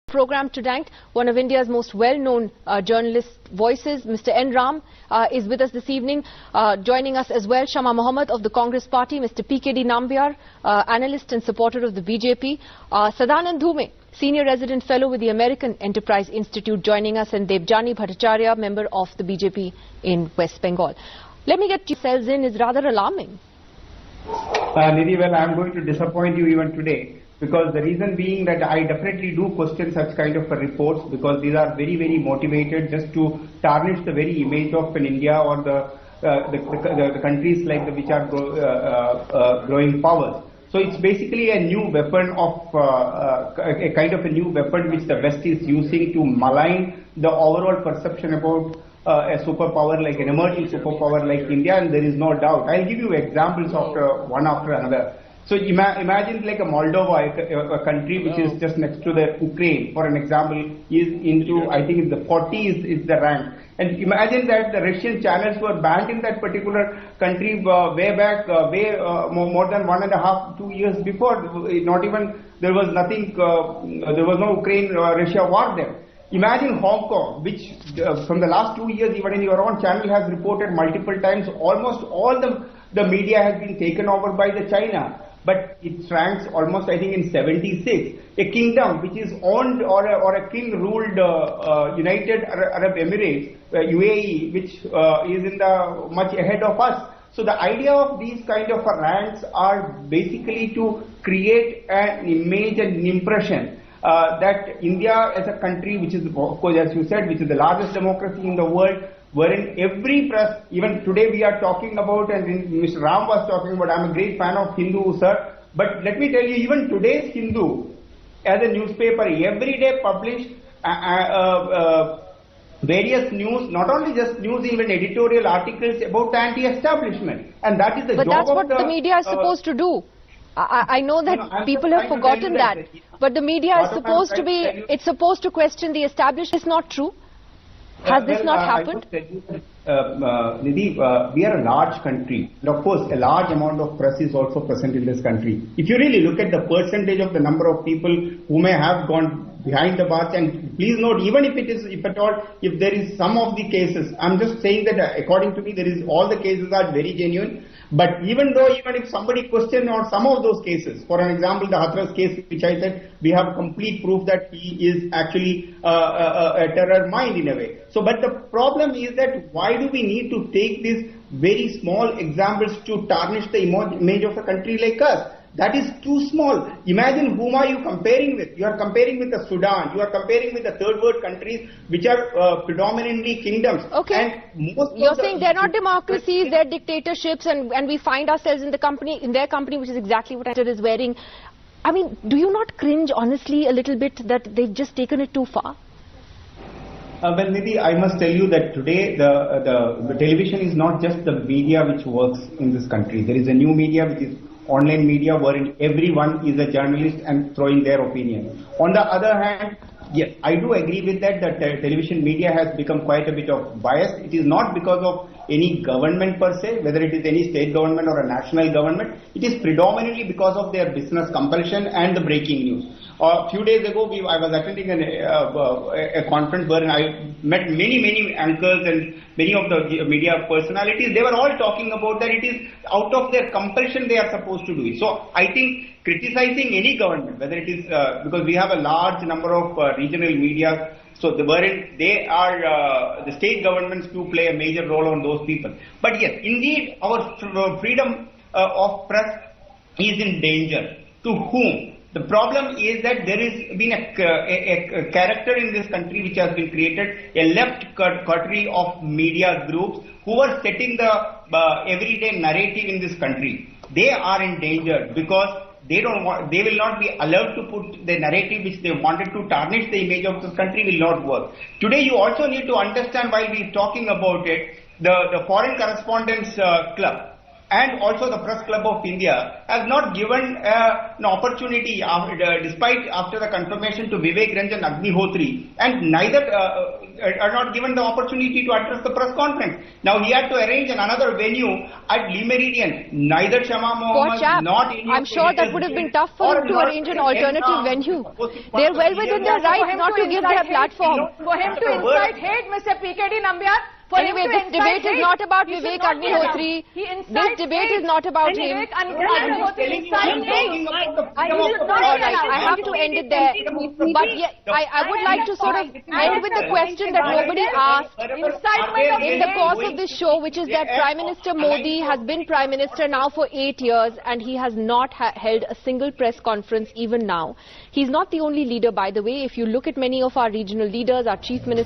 Program tonight, one of India's most well-known journalist voices, Mr. N. Ram, is with us this evening. Joining us as well, Shama Mohammed of the Congress Party, Mr. P.K.D. Nambiar, analyst and supporter of the BJP, Sadanand Dhume, Senior Resident Fellow with the American Enterprise Institute, joining us, and Debjani Bhattacharya, member of the BJP in West Bengal. Let me get yourselves in, is rather alarming. Nidhi, well, I am going to disappoint you even today. Because the reason being that I definitely do question such kind of reports, because these are very, very motivated just to tarnish the very image of an India or the countries like which are growing powers. So it's basically a new weapon of a kind of a new weapon which the West is using to malign the overall perception about a superpower like an emerging superpower like India, and there is no doubt. I'll give you examples one after another. So imagine like a Moldova, a country which is just next to the Ukraine, for an example, is into, I think, the 40s is the rank. And imagine that the Russian channels were banned in that particular country way back, more than 1.5 to 2 years before. Not even, there was nothing, there was no Ukraine-Russia war there. Imagine Hong Kong, which from the last 2 years, even in your own channel has reported multiple times, almost all the media has been taken over by the China. But it ranks almost, I think, in 76. A kingdom which is owned or a king ruled United Arab Emirates, UAE, which is in the much ahead of us. So the idea of these kind of ranks are basically to create an image and an impression that India as a country, which is, of course, as you said, which is the largest democracy in the world, wherein every press, even today we are talking about, and Mr. Ram was talking about, I'm a great fan of Hindu, sir, but let me tell you, even today's Hindu, as a newspaper, every day published various news, not only just news, even editorial articles about anti-establishment, and that is the job of the... But that's what the media is supposed to do. I know that people have forgotten that, but the media is supposed to be, it's supposed to question the establishment. It's not true. Has this not happened? Nidhi, we are a large country. And of course, a large amount of press is also present in this country. If you really look at the percentage of the number of people who may have gone behind the bars, and please note, even if at all, if there is some of the cases, I'm just saying that according to me, all the cases are very genuine. But even if somebody questions on some of those cases, for an example, the Hathras case, which I said, we have complete proof that he is actually a terror mind in a way. So, but the problem is that why do we need to take these very small examples to tarnish the image of a country like us? That is too small. Imagine whom are you comparing with? You are comparing with the Sudan. You are comparing with the third world countries which are predominantly kingdoms. Okay. And you're saying they're not democracies, they're dictatorships, and we find ourselves in their company, which is exactly what Actor is wearing. I mean, do you not cringe honestly a little bit that they've just taken it too far? Well, Nidhi, I must tell you that today the television is not just the media which works in this country. There is a new media which is online media wherein everyone is a journalist and throwing their opinion. On the other hand, yes, I do agree with that television media has become quite a bit of bias. It is not because of any government per se, whether it is any state government or a national government. It is predominantly because of their business compulsion and the breaking news. A few days ago, I was attending a conference where I met many anchors and many of the media personalities. They were all talking about that it is out of their compulsion they are supposed to do it. So I think criticizing any government, whether it is because we have a large number of regional media, so wherein they are the state governments do play a major role on those people. But yes, indeed, our freedom of press is in danger. To whom? The problem is that there has been a character in this country which has been created, a left coterie of media groups who are setting the everyday narrative in this country. They are in danger because they will not be allowed to put the narrative which they wanted to tarnish the image of this country will not work. Today you also need to understand, while we are talking about it, the Foreign Correspondents Club and also the Press Club of India has not given an opportunity, despite after the confirmation, to Vivek Ranjan Agnihotri, and neither are not given the opportunity to address the press conference. Now he had to arrange another venue at Le Meridien. Neither Shama Poor Mohammed, chap. not any I'm of the sure that leaders would have been did, tough for or him to not arrange an Enram, alternative venue. They're well within their right not to give their platform. For him to incite hate, Mr. PKD Nambiar. For Anyway, him to this debate incite is not about he should Vivek not be Agnihotri. allowed. He This incites debate hate. is not about him. Vivek Agnihotri incites hate. All right, I have to end it there. But yeah, I would like to sort of end with the question that nobody asked in the course of this show, which is that Prime Minister Modi has been Prime Minister now for 8 years and he has not held a single press conference even now. He's not the only leader, by the way. If you look at many of our regional leaders, our chief ministers,